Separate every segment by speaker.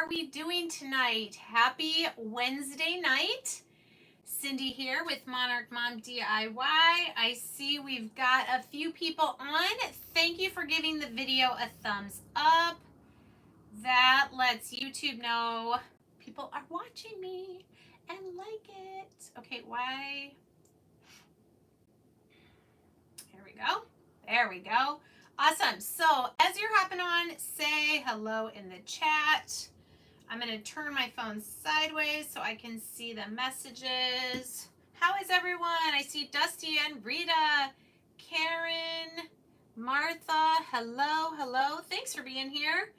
Speaker 1: are we doing tonight? Happy Wednesday night. Cindy here with Monarch Mom DIY. I see we've got a few people on. Thank you for giving the video a thumbs up. That lets YouTube know people are watching me and like it. Okay, why? Here we go. There we go. Awesome. So as you're hopping on, say hello in the chat. I'm going to turn my phone sideways so I can see the messages. How is everyone? I see Dusty and Rita, Karen, Martha. Hello. Thanks for being here.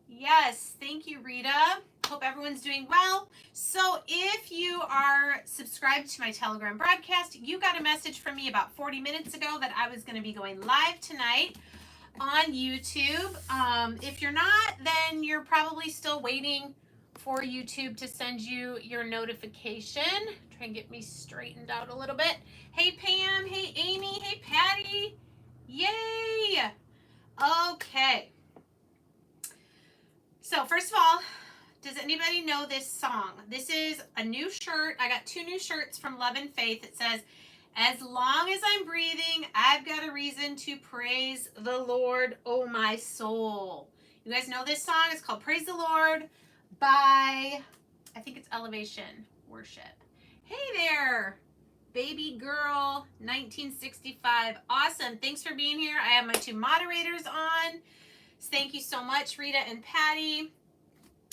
Speaker 1: Yes, thank you, Rita. Hope everyone's doing well. So if you are subscribed to my Telegram broadcast, you got a message from me about 40 minutes ago that I was going to be going live tonight on YouTube. If you're not, then you're probably still waiting for YouTube to send you your notification. Try and get me straightened out a little bit. Hey Pam, hey Amy, hey Patty. Yay! Okay. So first of all, does anybody know this song? This is a new shirt. I got 2 new shirts from Love and Faith. It says, "As long as I'm breathing, I've got a reason to praise the Lord, oh my soul." You guys know this song? It's called Praise the Lord by, I think it's Elevation Worship. Hey there, baby girl, 1965. Awesome. Thanks for being here. I have my 2 moderators on. Thank you so much, Rita and Patty.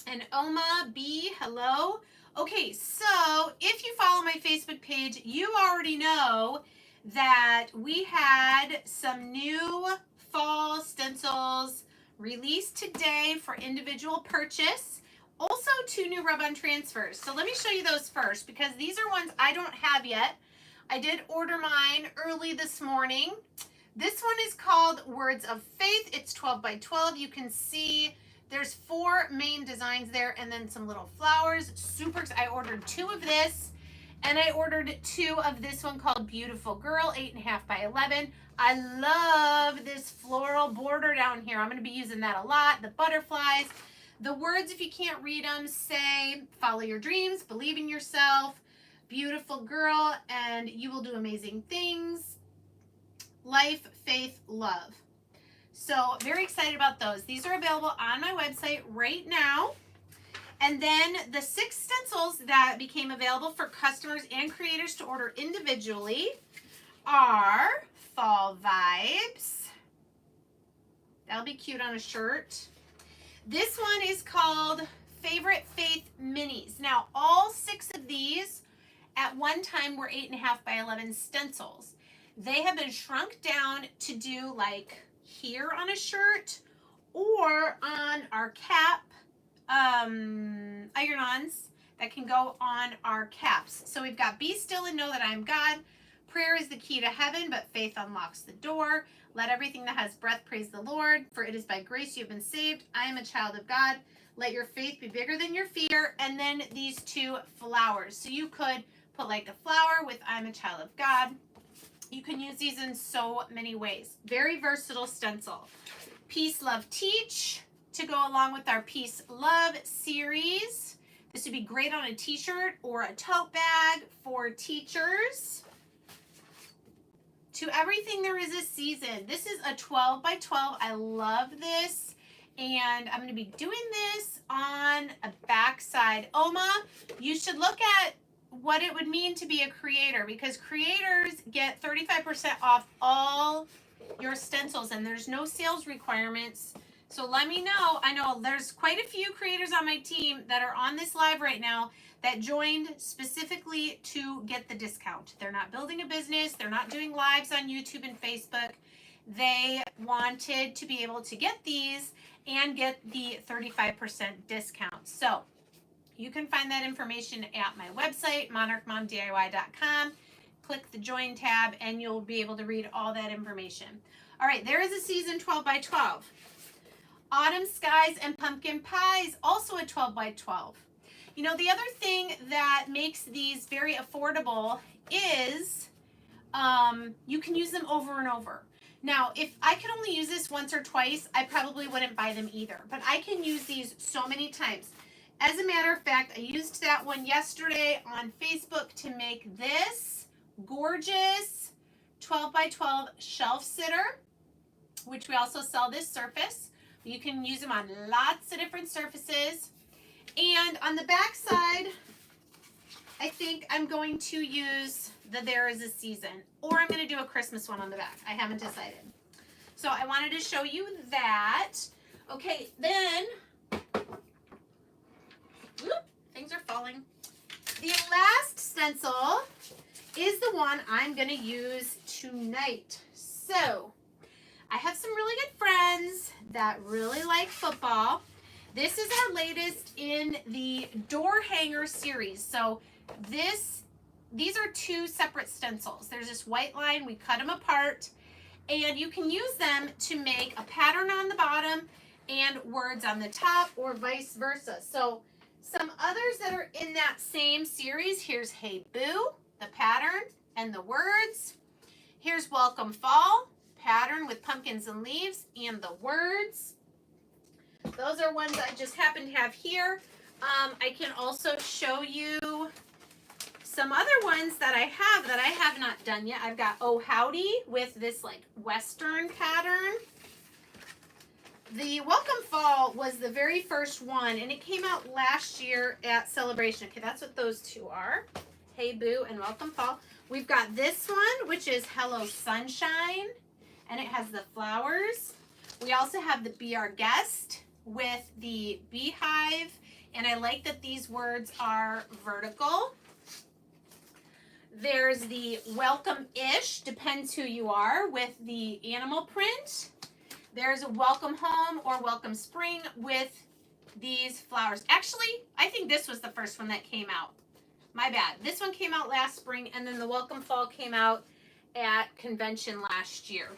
Speaker 1: And Oma B, hello. Okay, so if you follow my Facebook page, you already know that we had some new fall stencils released today for individual purchase. Also 2 new rub-on transfers. So let me show you those first because these are ones I don't have yet. I did order mine early this morning. This one is called Words of Faith. It's 12 by 12. You can see there's 4 main designs there and then some little flowers. Super. I ordered 2 of this and I ordered 2 of this one called Beautiful Girl, 8.5 by 11. I love this floral border down here. I'm going to be using that a lot. The butterflies. The words, if you can't read them, say, follow your dreams, believe in yourself, beautiful girl, and you will do amazing things. Life, faith, love. So very excited about those. These are available on my website right now. And then the 6 stencils that became available for customers and creators to order individually are Fall Vibes. That'll be cute on a shirt. This one is called Favorite Faith Minis. Now, all 6 of these at one time were 8.5 by 11 stencils. They have been shrunk down to do like here on a shirt or on our cap iron-ons that can go on our caps. So we've got Be Still and Know That I Am God. Prayer is the key to heaven, but faith unlocks the door. Let everything that has breath praise the Lord, for it is by grace you have been saved. I am a child of God. Let your faith be bigger than your fear. And then these 2 flowers. So you could put like a flower with I'm a child of God. You can use these in so many ways. Very versatile stencil. Peace, Love, Teach to go along with our Peace, Love series. This would be great on a t-shirt or a tote bag for teachers. To everything there is a season. This is a 12 by 12. I love this. And I'm going to be doing this on a backside. Oma, you should look at what it would mean to be a creator because creators get 35% off all your stencils and there's no sales requirements. So let me know. I know there's quite a few creators on my team that are on this live right now that joined specifically to get the discount. They're not building a business. They're not doing lives on YouTube and Facebook. They wanted to be able to get these and get the 35% discount. So you can find that information at my website, monarchmomdiy.com. Click the join tab and you'll be able to read all that information. All right, there is a season 12 by 12. Autumn Skies and Pumpkin Pies, also a 12 by 12. You know, the other thing that makes these very affordable is you can use them over and over. Now, if I could only use this once or twice, I probably wouldn't buy them either. But I can use these so many times. As a matter of fact, I used that one yesterday on Facebook to make this gorgeous 12 by 12 shelf sitter, which we also sell this surface. You can use them on lots of different surfaces. And on the back side, I think I'm going to use the There Is a Season, or I'm going to do a Christmas one on the back. I haven't decided. So I wanted to show you that. Okay, then, whoop, things are falling. The last stencil is the one I'm going to use tonight. So I have some really good friends that really like football. This is our latest in the door hanger series. So these are two separate stencils. There's this white line, we cut them apart, and you can use them to make a pattern on the bottom and words on the top, or vice versa. So some others that are in that same series, here's Hey Boo, the pattern and the words. Here's Welcome Fall, pattern with pumpkins and leaves and the words. Those are ones I just happen to have here. I can also show you some other ones that I have not done yet. I've got Oh Howdy with this like Western pattern. The Welcome Fall was the very first one, and it came out last year at Celebration. Okay, that's what those two are. Hey Boo and Welcome Fall. We've got this one, which is Hello Sunshine, and it has the flowers. We also have the Be Our Guest with the beehive, and I like that these words are vertical. There's the Welcome-ish, depends who you are, with the animal print. There's a Welcome Home or Welcome Spring with these flowers. Actually, I think this was the first one that came out. My bad. This one came out last spring, and then the Welcome Fall came out at convention last year.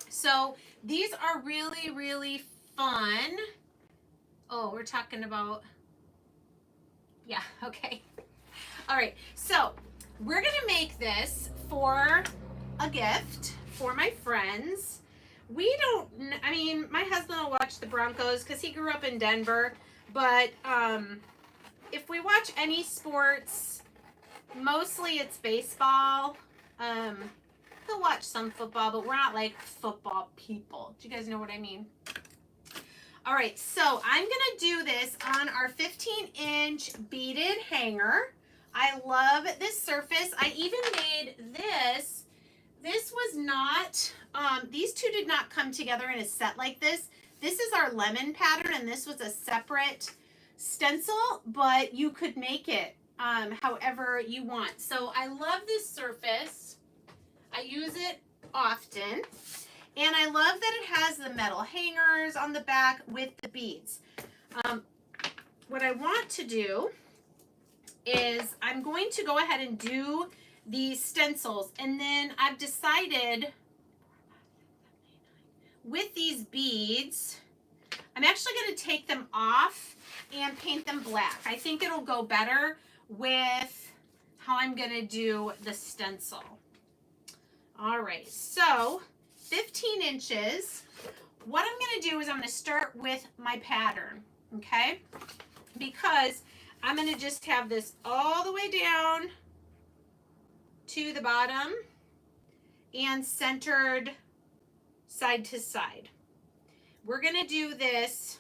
Speaker 1: So these are really, really fun. Oh, we're talking about, yeah, okay. All right, so we're gonna make this for a gift for my friends. We don't, I mean, my husband will watch the Broncos because he grew up in Denver, but if we watch any sports, mostly it's baseball. He'll watch some football, but we're not like football people. Do you guys know what I mean? All right, so I'm gonna do this on our 15-inch beaded hanger. I love this surface. I even made this. This was not, these two did not come together in a set like this. This is our lemon pattern, and this was a separate stencil, but you could make it however you want. So I love this surface. I use it often, and I love that it has the metal hangers on the back with the beads. What I want to do is I'm going to go ahead and do these stencils, and then I've decided with these beads, I'm actually going to take them off and paint them black. I think it'll go better with how I'm going to do the stencil. All right, so 15 inches. What I'm going to do is I'm going to start with my pattern, okay? Because I'm going to just have this all the way down to the bottom and centered side to side. We're going to do this.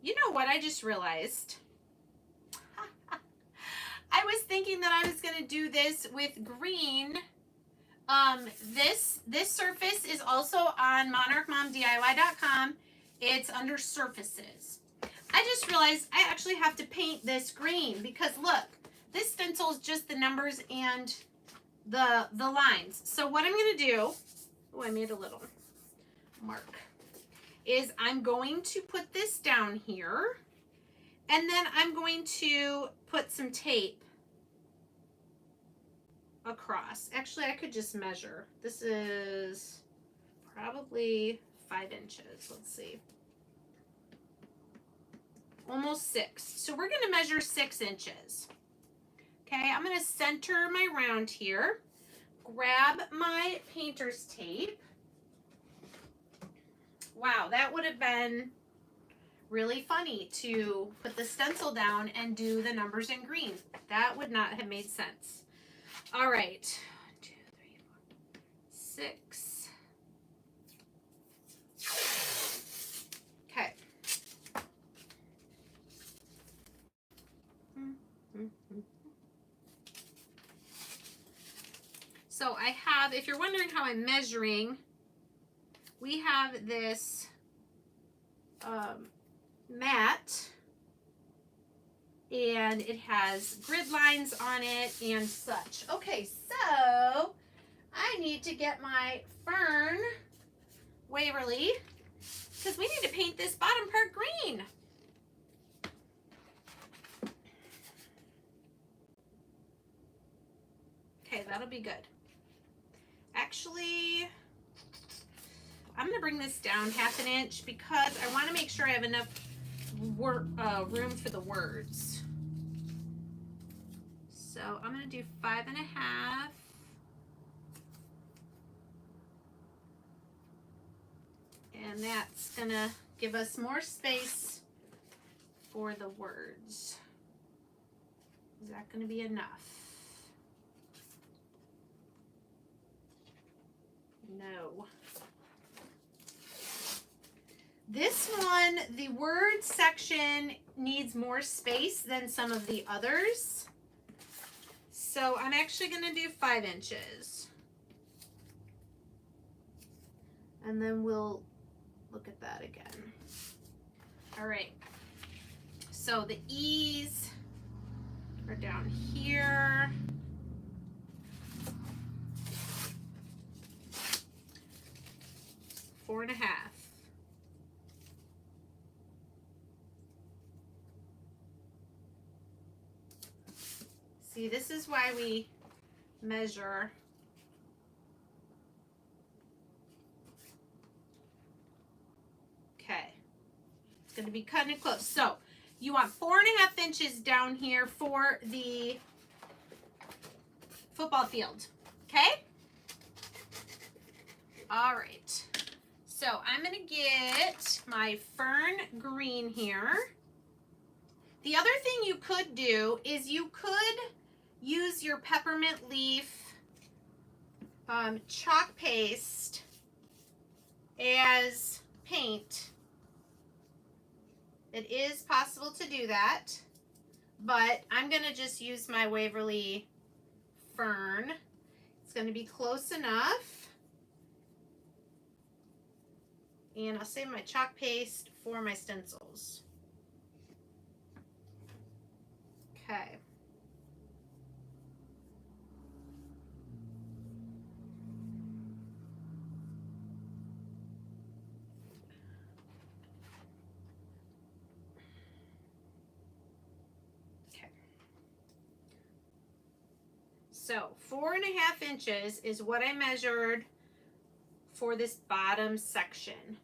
Speaker 1: You know what I just realized? I was thinking that I was going to do this with green. This surface is also on monarchmomdiy.com. It's under surfaces. I just realized I actually have to paint this green because look, this stencil is just the numbers and the lines. So what I'm going to do, oh, I made a little mark, is I'm going to put this down here, and then I'm going to put some tape across. Actually, I could just measure. This is probably 5 inches. Let's see. Almost 6. So we're going to measure 6 inches. Okay, I'm going to center my round here. Grab my painter's tape. Wow, that would have been really funny to put the stencil down and do the numbers in green. That would not have made sense. All right. 1, 2, 3, 4, 6. Okay. So I have, if you're wondering how I'm measuring, we have this mat, and it has grid lines on it and such. Okay, so I need to get my Fern Waverly because we need to paint this bottom part green. Okay, that'll be good. Actually, I'm going to bring this down 1/2 inch because I want to make sure I have enough room for the words. So I'm going to do 5.5. And that's going to give us more space for the words. Is that going to be enough? No. This one, the word section needs more space than some of the others. So I'm actually going to do 5 inches. And then we'll look at that again. All right. So the E's are down here. Four and a half. See, this is why we measure. Okay. It's going to be cutting it close. So you want 4.5 inches down here for the football field. Okay? All right. So I'm going to get my fern green here. The other thing you could do is you could use your peppermint leaf chalk paste as paint. It is possible to do that, but I'm going to just use my Waverly fern. It's going to be close enough. And I'll save my chalk paste for my stencils. Okay. Okay. So 4.5 inches is what I measured for this bottom section.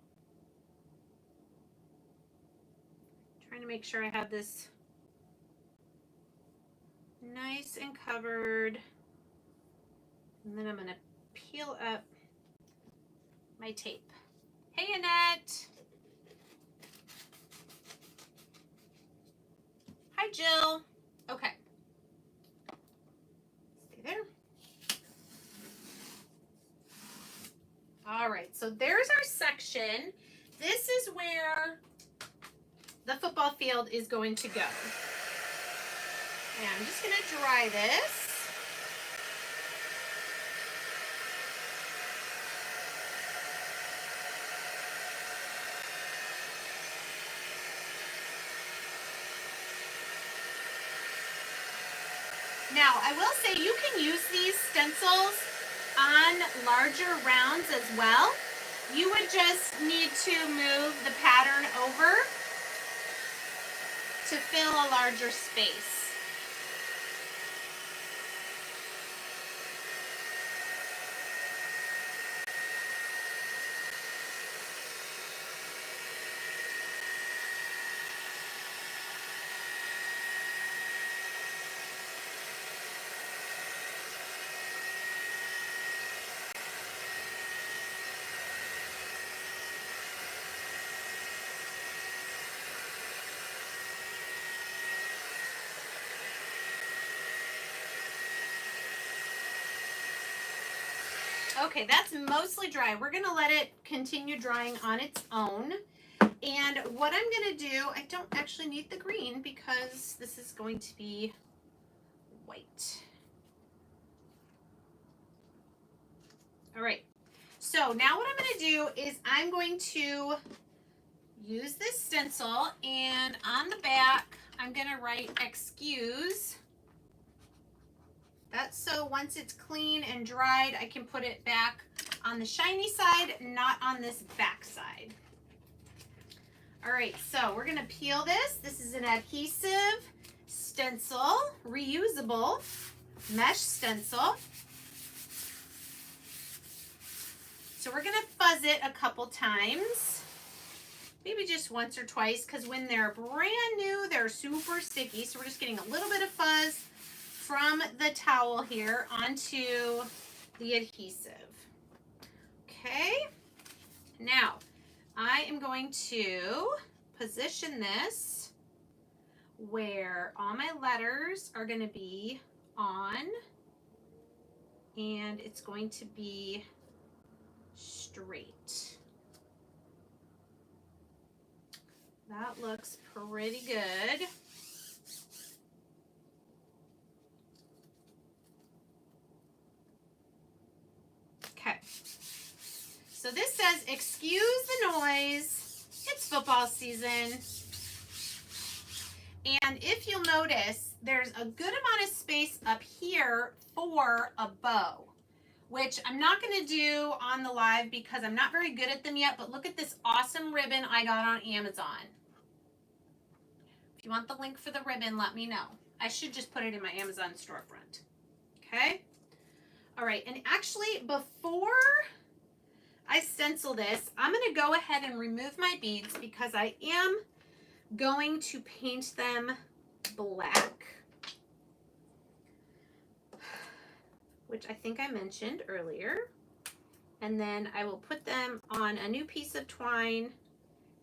Speaker 1: Trying to make sure I have this nice and covered. And then I'm going to peel up my tape. Hey, Annette. Hi, Jill. Okay. Stay there. All right, so there's our section. This is where the football field is going to go. And I'm just going to dry this. Now, I will say you can use these stencils on larger rounds as well. You would just need to move the pattern over to fill a larger space. Okay, that's mostly dry. We're going to let it continue drying on its own. And what I'm going to do, I don't actually need the green because this is going to be white. All right. So now what I'm going to do is I'm going to use this stencil, and on the back, I'm going to write excuse. That's so once it's clean and dried, I can put it back on the shiny side, not on this back side. All right, so we're gonna peel this. This is an adhesive stencil, reusable mesh stencil. So we're gonna fuzz it a couple times, maybe just once or twice, because when they're brand new, they're super sticky. So we're just getting a little bit of fuzz from the towel here onto the adhesive. Okay, now I am going to position this where all my letters are going to be on, and it's going to be straight. That looks pretty good. Okay, so this says, excuse the noise, it's football season. And if you'll notice, there's a good amount of space up here for a bow, which I'm not going to do on the live because I'm not very good at them yet, but look at this awesome ribbon I got on Amazon. If you want the link for the ribbon, let me know. I should just put it in my Amazon storefront. Okay? All right, and actually, before I stencil this, I'm going to go ahead and remove my beads because I am going to paint them black, which I think I mentioned earlier. And then I will put them on a new piece of twine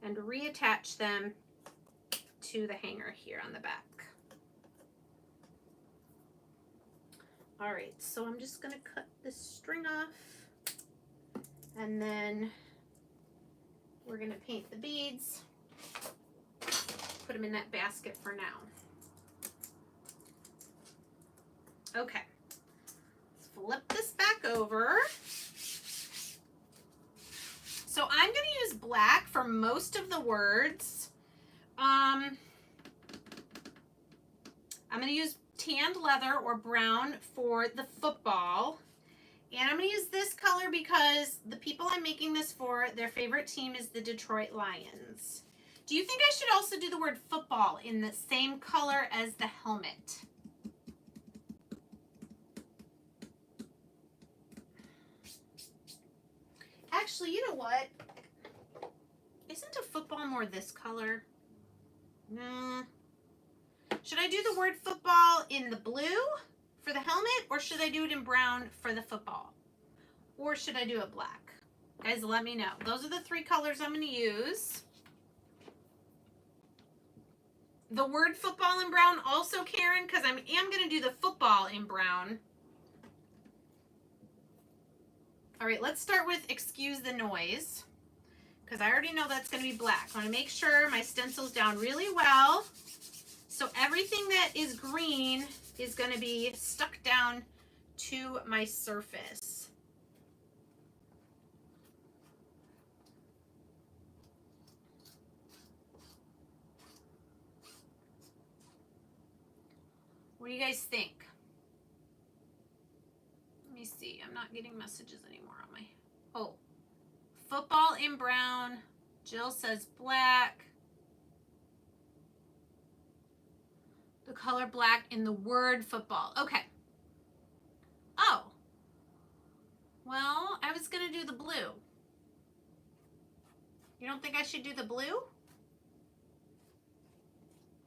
Speaker 1: and reattach them to the hanger here on the back. All right, so I'm just going to cut this string off, and then we're going to paint the beads, put them in that basket for now. Okay, let's flip this back over. So I'm going to use black for most of the words. I'm going to use tanned leather or brown for the football. And I'm going to use this color because the people I'm making this for, their favorite team is the Detroit Lions. Do you think I should also do the word football in the same color as the helmet? Actually, you know what? Isn't a football more this color? No. Should I do the word football in the blue for the helmet, or should I do it in brown for the football? Or should I do it black? Guys, let me know. Those are the three colors I'm going to use. The word football in brown also, Karen, because I am going to do the football in brown. All right, let's start with excuse the noise, because I already know that's going to be black. I want to make sure my stencil's down really well. So everything that is green is going to be stuck down to my surface. What do you guys think? Let me see. I'm not getting messages anymore on my... Oh, football in brown. Jill says black. The color black in the word football. Okay. Oh. Well, I was going to do the blue. You don't think I should do the blue?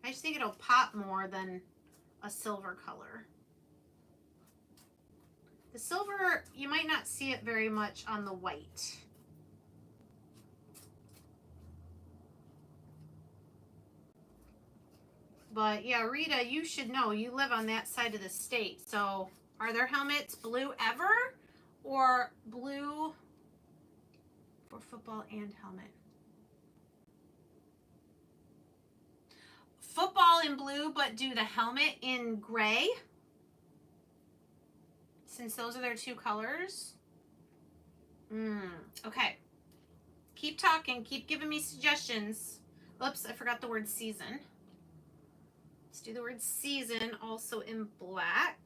Speaker 1: I just think it'll pop more than a silver color. The silver, you might not see it very much on the white. But yeah, Rita, you should know. You live on that side of the state. So are their helmets blue ever? or blue for football and helmet? Football in blue, but do the helmet in gray, since those are their two colors. Okay. Keep talking. Keep giving me suggestions. Oops, I forgot the word season. Let's do the word season also in black.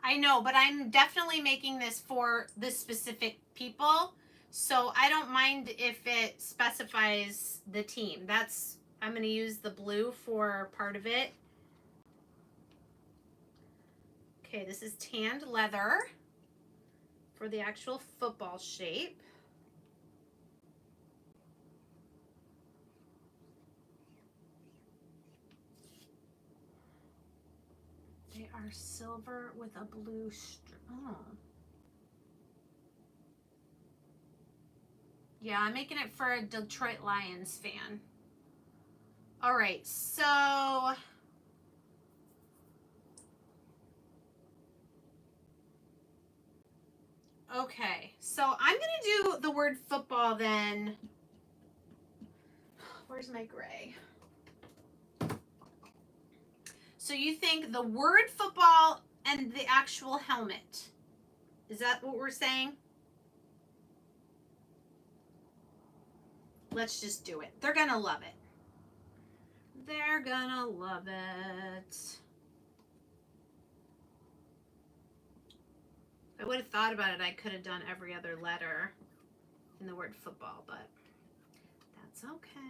Speaker 1: I know, but I'm definitely making this for the specific people. So I don't mind if it specifies the team. I'm going to use the blue for part of it. Okay, this is tanned leather for the actual football shape. They are silver with a blue oh. Yeah, I'm making it for a Detroit Lions fan. All right, so okay, so I'm gonna do the word football then. Where's my gray? So you think the word football and the actual helmet. Is that what we're saying? Let's just do it. They're gonna love it. They're gonna love it. If I would have thought about it, I could have done every other letter in the word football, but that's okay.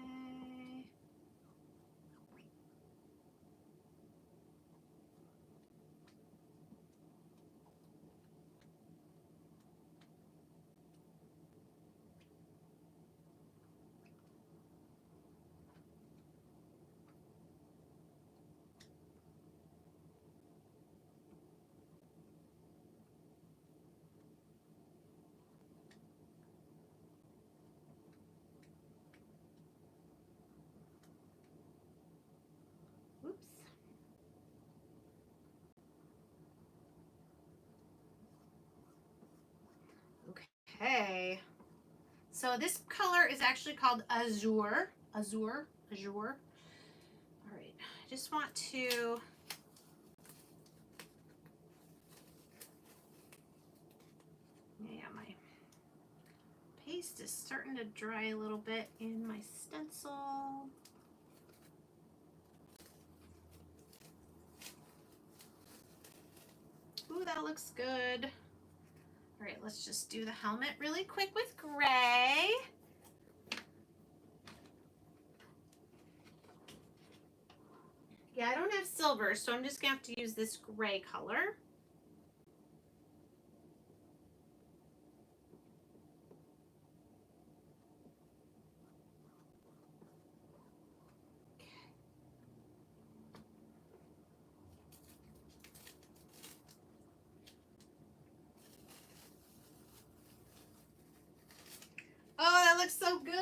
Speaker 1: Okay, so this color is actually called azure. Azure. All right, I just want to my paste is starting to dry a little bit in my stencil. Ooh, that looks good. All right, let's just do the helmet really quick with gray. Yeah, I don't have silver, so I'm just gonna have to use this gray color. Oh, that looks so good.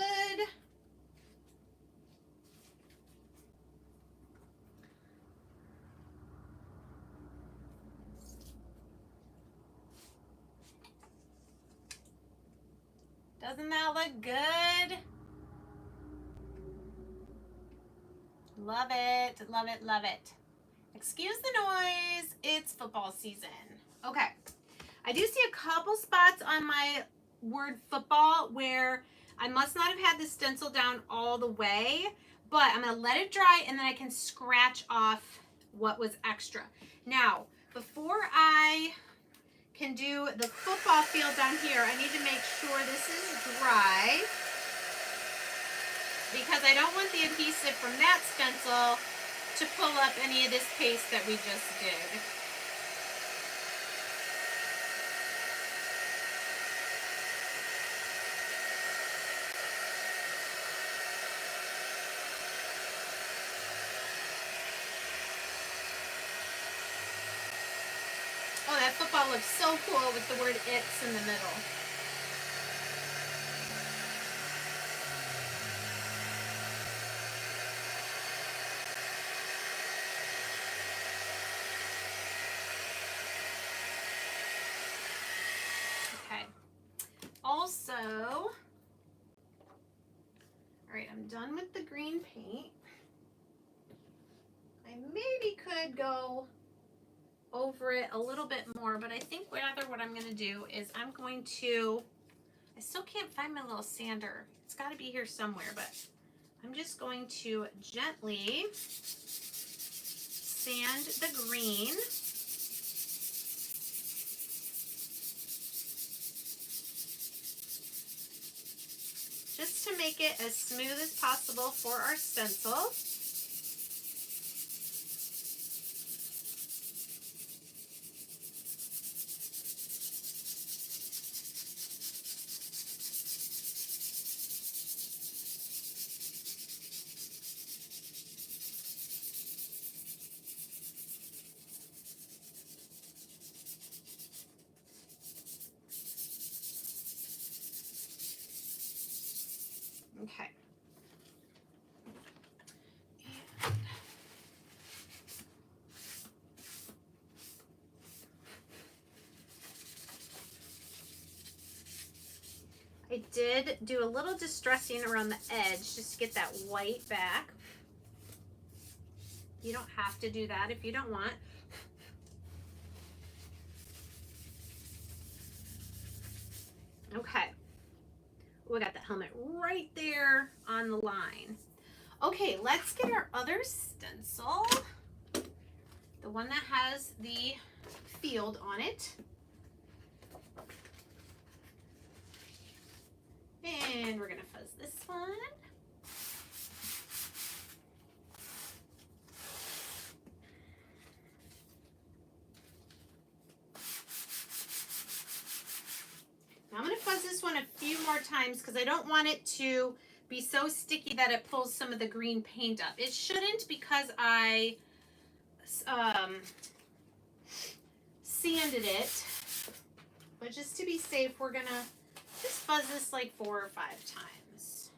Speaker 1: Doesn't that look good? Love it, love it, love it. Excuse the noise, it's football season. Okay, I do see a couple spots on my word football where I must not have had the stencil down all the way, but I'm gonna let it dry and then I can scratch off what was extra. Now, before I can do the football field down here, I need to make sure this is dry because I don't want the adhesive from that stencil to pull up any of this paste that we just did. Oh, that football That looks so cool with the word "it's" in the middle. Okay. Also, all right, I'm done with the green paint. I maybe could go over it a little bit more, but I think rather what I'm going to do is I still can't find my little sander. It's got to be here somewhere, but I'm just going to gently sand the green. Just to make it as smooth as possible for our stencil. Okay. I did do a little distressing around the edge just to get that white back. You don't have to do that if you don't want. Okay. We got the helmet right there on the line. Okay, let's get our other stencil. The one that has the field on it. And we're gonna fuzz this one. Now I'm gonna fuzz this one a few more times because I don't want it to be so sticky that it pulls some of the green paint up. It shouldn't because I sanded it, but just to be safe, we're gonna just fuzz this like 4 or 5 times.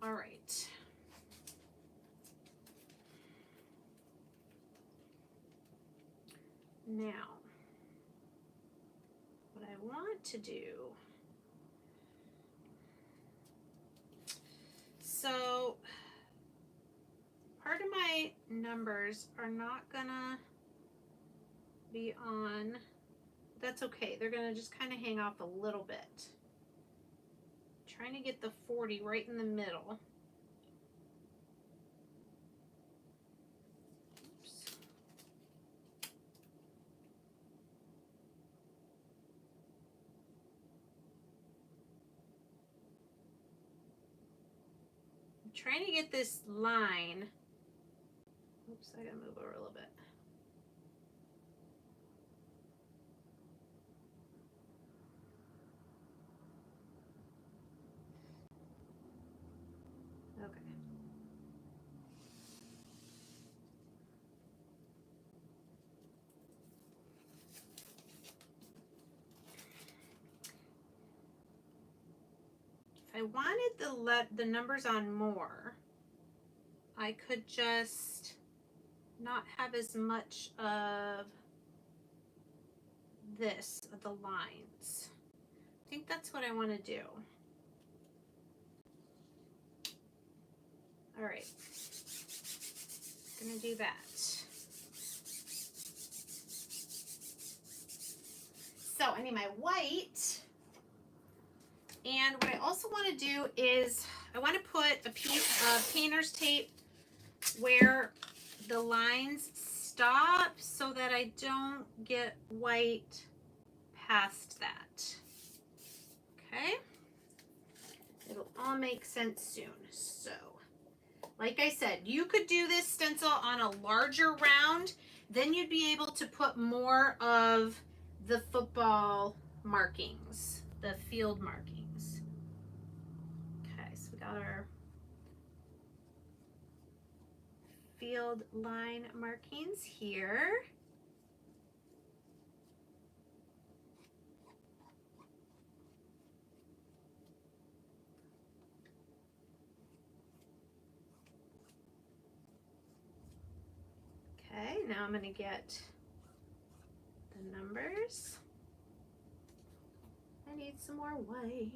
Speaker 1: All right. Now, what I want to do, so part of my numbers are not gonna be on, that's okay. They're gonna just kind of hang off a little bit. Trying to get the 40 right in the middle. Oops. I'm trying to get this line. Oops, I gotta move over a little bit. Okay. If I wanted the numbers on more, I could just not have as much of this, of the lines. I think that's what I want to do. All right, gonna do that. So I need my white, and what I also want to do is I want to put a piece of painter's tape where the lines stop so that I don't get white past that. Okay, it'll all make sense soon. So like I said, you could do this stencil on a larger round, then you'd be able to put more of the football markings, the field markings. Okay, so we got our field line markings here. Okay, now I'm going to get the numbers. I need some more white.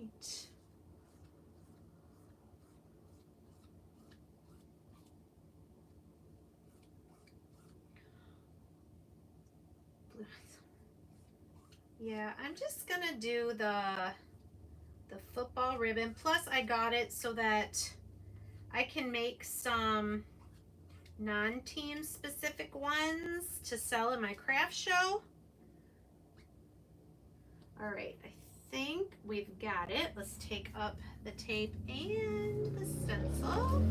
Speaker 1: Yeah, I'm just gonna do the football ribbon. Plus I got it so that I can make some non-team specific ones to sell in my craft show. All right, I think we've got it. Let's take up the tape and the stencil.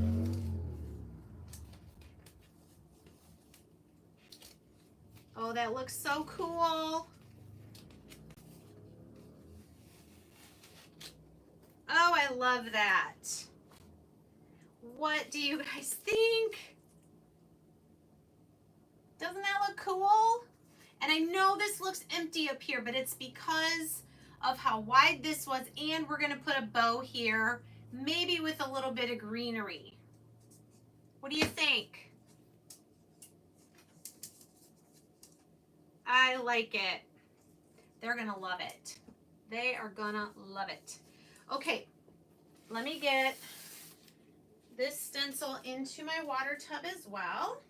Speaker 1: Oh, that looks so cool. Oh, I love that. What do you guys think? Doesn't that look cool? And I know this looks empty up here, but it's because of how wide this was, and we're gonna put a bow here, maybe with a little bit of greenery. What do you think? I like it. They're gonna love it. They are gonna love it. Okay, let me get this stencil into my water tub as well.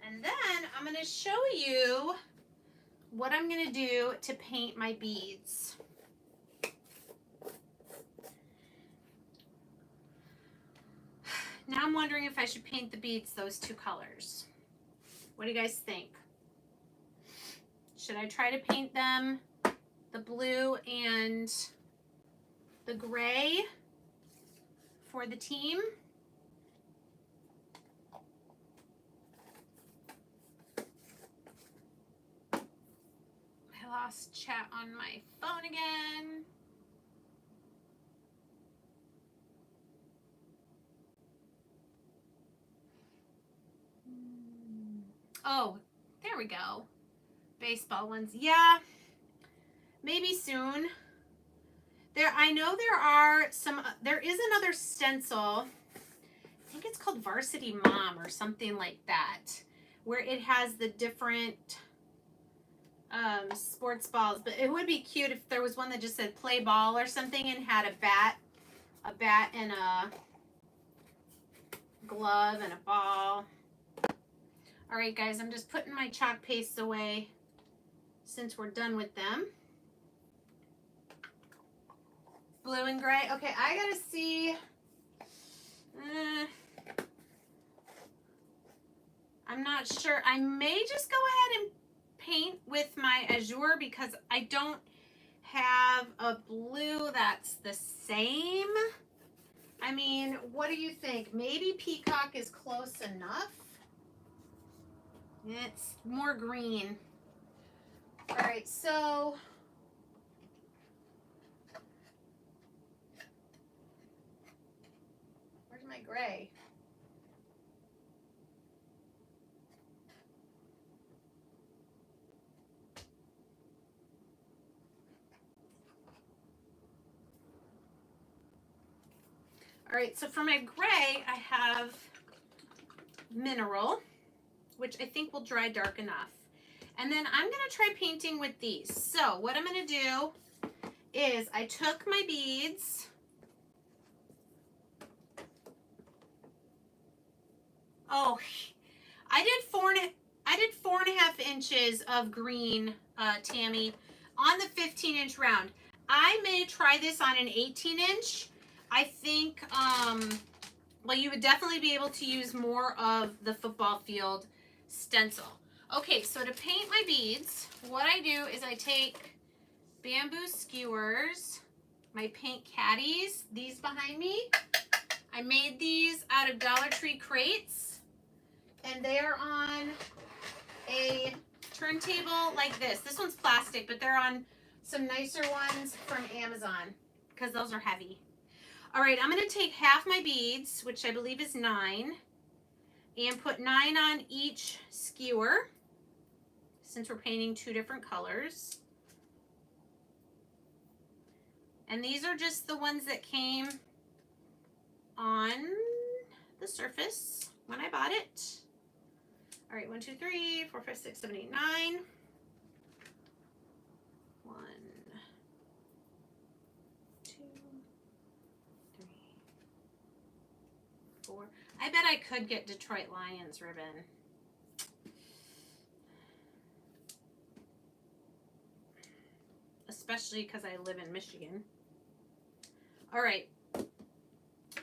Speaker 1: And then I'm going to show you what I'm going to do to paint my beads. Now I'm wondering if I should paint the beads those two colors. What do you guys think? Should I try to paint them the blue and the gray for the team? I lost chat on my phone again. Oh, there we go. Baseball ones. Yeah, maybe soon. I know there is another stencil. I think it's called Varsity Mom or something like that, where it has the different sports balls. But it would be cute if there was one that just said play ball or something and had a bat and a glove and a ball. All right, guys, I'm just putting my chalk pastes away since we're done with them. Blue and gray. Okay, I gotta see. I'm not sure. I may just go ahead and paint with my azure because I don't have a blue that's the same. I mean, what do you think? Maybe peacock is close enough. It's more green. All right, so where's my gray? All right, so for my gray, I have mineral, which I think will dry dark enough. And then I'm gonna try painting with these. So what I'm gonna do is I took my beads, oh, I did 4.5 inches of green, Tammy, on the 15-inch round. I may try this on an 18-inch. I think, well, you would definitely be able to use more of the football field stencil. Okay, so to paint my beads, what I do is I take bamboo skewers, my paint caddies, these behind me. I made these out of Dollar Tree crates, and they are on a turntable like this. This one's plastic, but they're on some nicer ones from Amazon because those are heavy. All right, I'm going to take half my beads, which I believe is 9, and put 9 on each skewer since we're painting 2 different colors. And these are just the ones that came on the surface when I bought it. All right, 1, 2, 3, 4, 5, 6, 7, 8, 9. 1, 2, 3, 4. I bet I could get Detroit Lions ribbon. Especially because I live in Michigan. All right.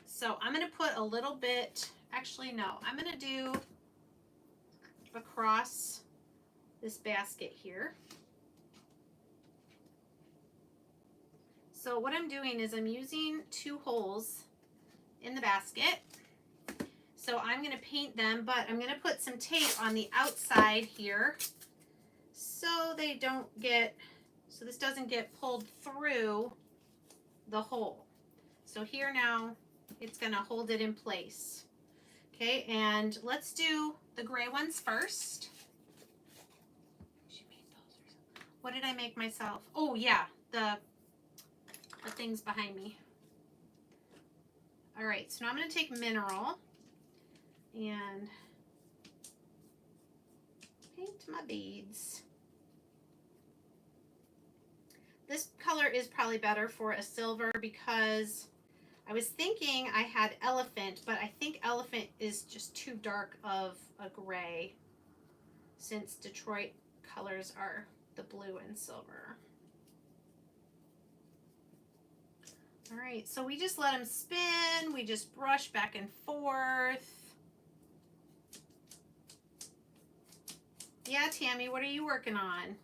Speaker 1: So I'm going to put a little bit, actually no, I'm going to do across this basket here. So what I'm doing is I'm using 2 holes in the basket. So I'm going to paint them, but I'm going to put some tape on the outside here so they don't get, so this doesn't get pulled through the hole. So here now, it's going to hold it in place. Okay, and let's do the gray ones first. What did I make myself? Oh yeah, the things behind me. All right, so now I'm going to take mineral and paint my beads. This color is probably better for a silver because I was thinking I had elephant, but I think elephant is just too dark of a gray since Detroit colors are the blue and silver. All right, so we just let them spin. We just brush back and forth. Yeah, Tammy, what are you working on?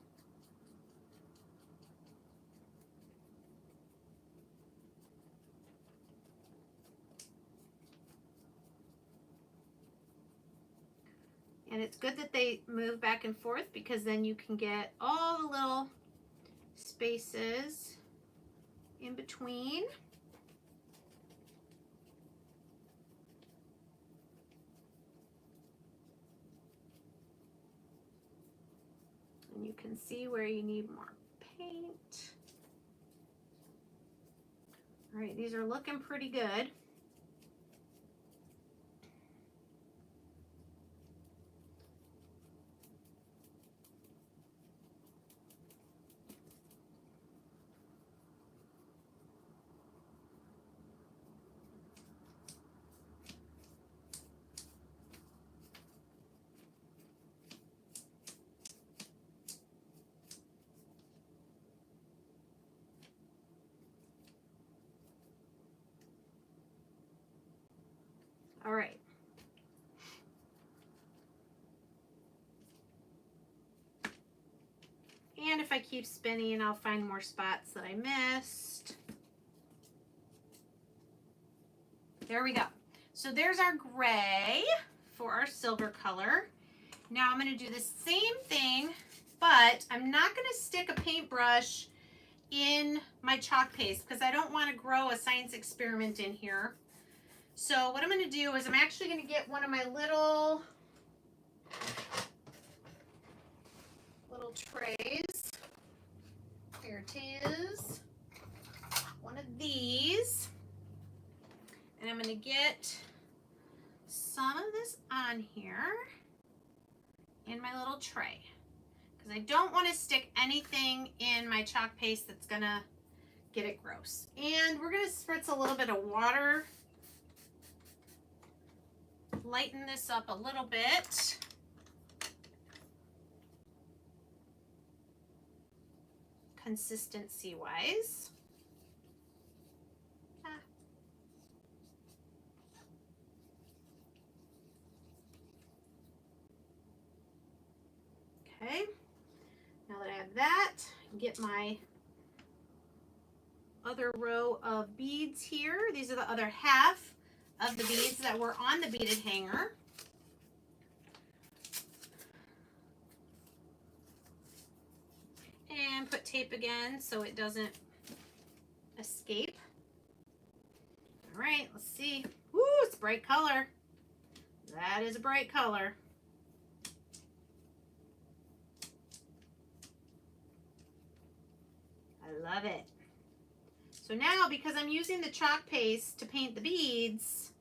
Speaker 1: And it's good that they move back and forth because then you can get all the little spaces in between. And you can see where you need more paint. All right, these are looking pretty good. All right. And if I keep spinning, I'll find more spots that I missed. There we go. So there's our gray for our silver color. Now I'm going to do the same thing, but I'm not going to stick a paintbrush in my chalk paste because I don't want to grow a science experiment in here. So what I'm going to do is I'm actually going to get one of my little trays. Here it is. One of these. And I'm going to get some of this on here in my little tray because I don't want to stick anything in my chalk paste that's going to get it gross. And we're going to spritz a little bit of water. Lighten this up a little bit. Consistency wise. Okay, now that I have that, get my other row of beads here. These are the other half of the beads that were on the beaded hanger. And put tape again so it doesn't escape. All right, let's see. Woo, it's bright color. That is a bright color. I love it. So now, because I'm using the chalk paste to paint the beads,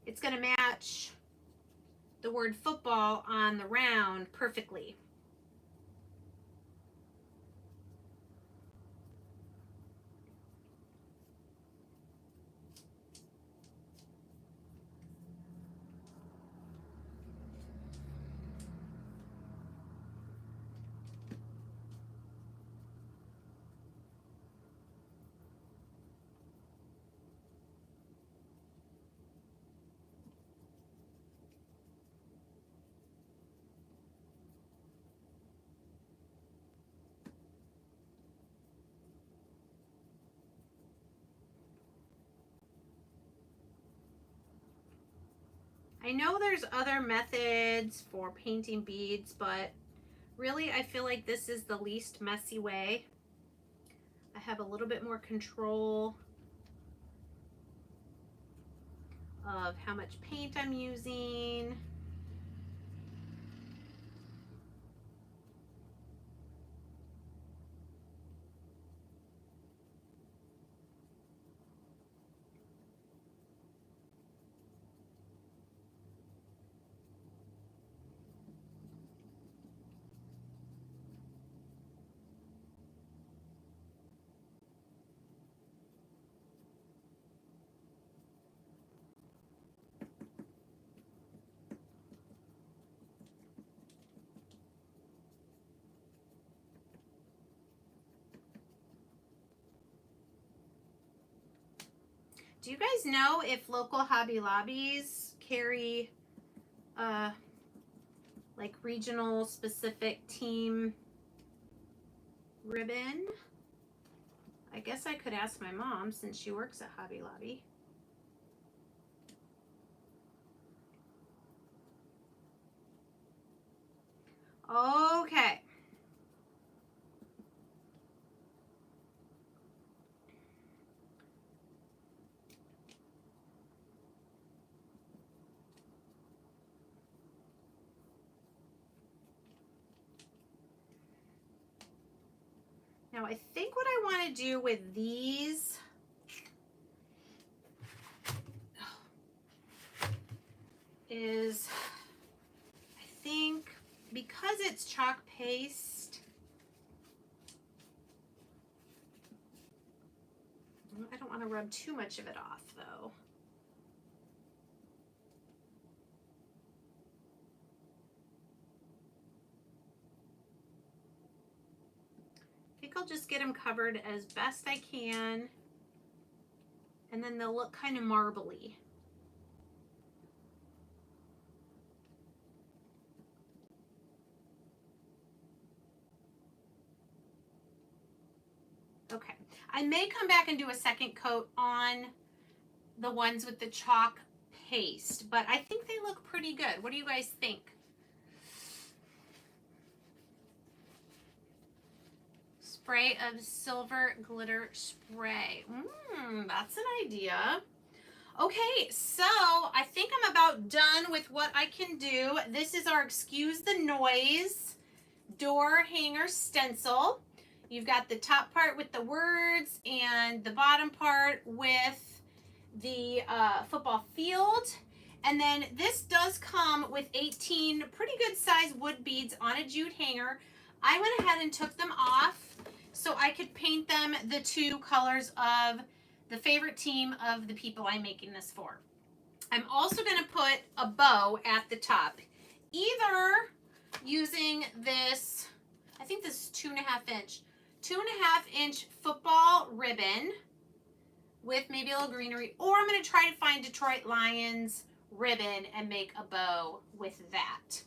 Speaker 1: it's going to match the word football on the round perfectly. I know there's other methods for painting beads, but really I feel like this is the least messy way. I have a little bit more control of how much paint I'm using. Do you guys know if local Hobby Lobbies carry like regional specific team ribbon? I guess I could ask my mom since she works at Hobby Lobby. Okay. Now I think what I want to do with these is, I think because it's chalk paste, I don't want to rub too much of it off though. I think I'll just get them covered as best I can, and then they'll look kind of marbly. Okay, I may come back and do a second coat on the ones with the chalk paste, but I think they look pretty good. What do you guys think? Spray of silver glitter spray. That's an idea. Okay, so I think I'm about done with what I can do. This is our Excuse the Noise door hanger stencil. You've got the top part with the words and the bottom part with the football field. And then this does come with 18 pretty good size wood beads on a jute hanger. I went ahead and took them off so I could paint them the two colors of the favorite team of the people I'm making this for. I'm also going to put a bow at the top, either using this, I think this is 2.5 inch football ribbon with maybe a little greenery, or I'm going to try to find Detroit Lions ribbon and make a bow with that.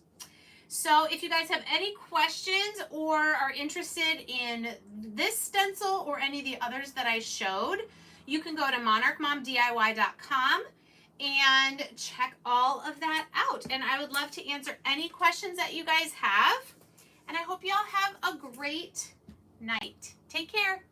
Speaker 1: So if you guys have any questions or are interested in this stencil or any of the others that I showed, you can go to monarchmomdiy.com and check all of that out. And I would love to answer any questions that you guys have. And I hope y'all have a great night. Take care.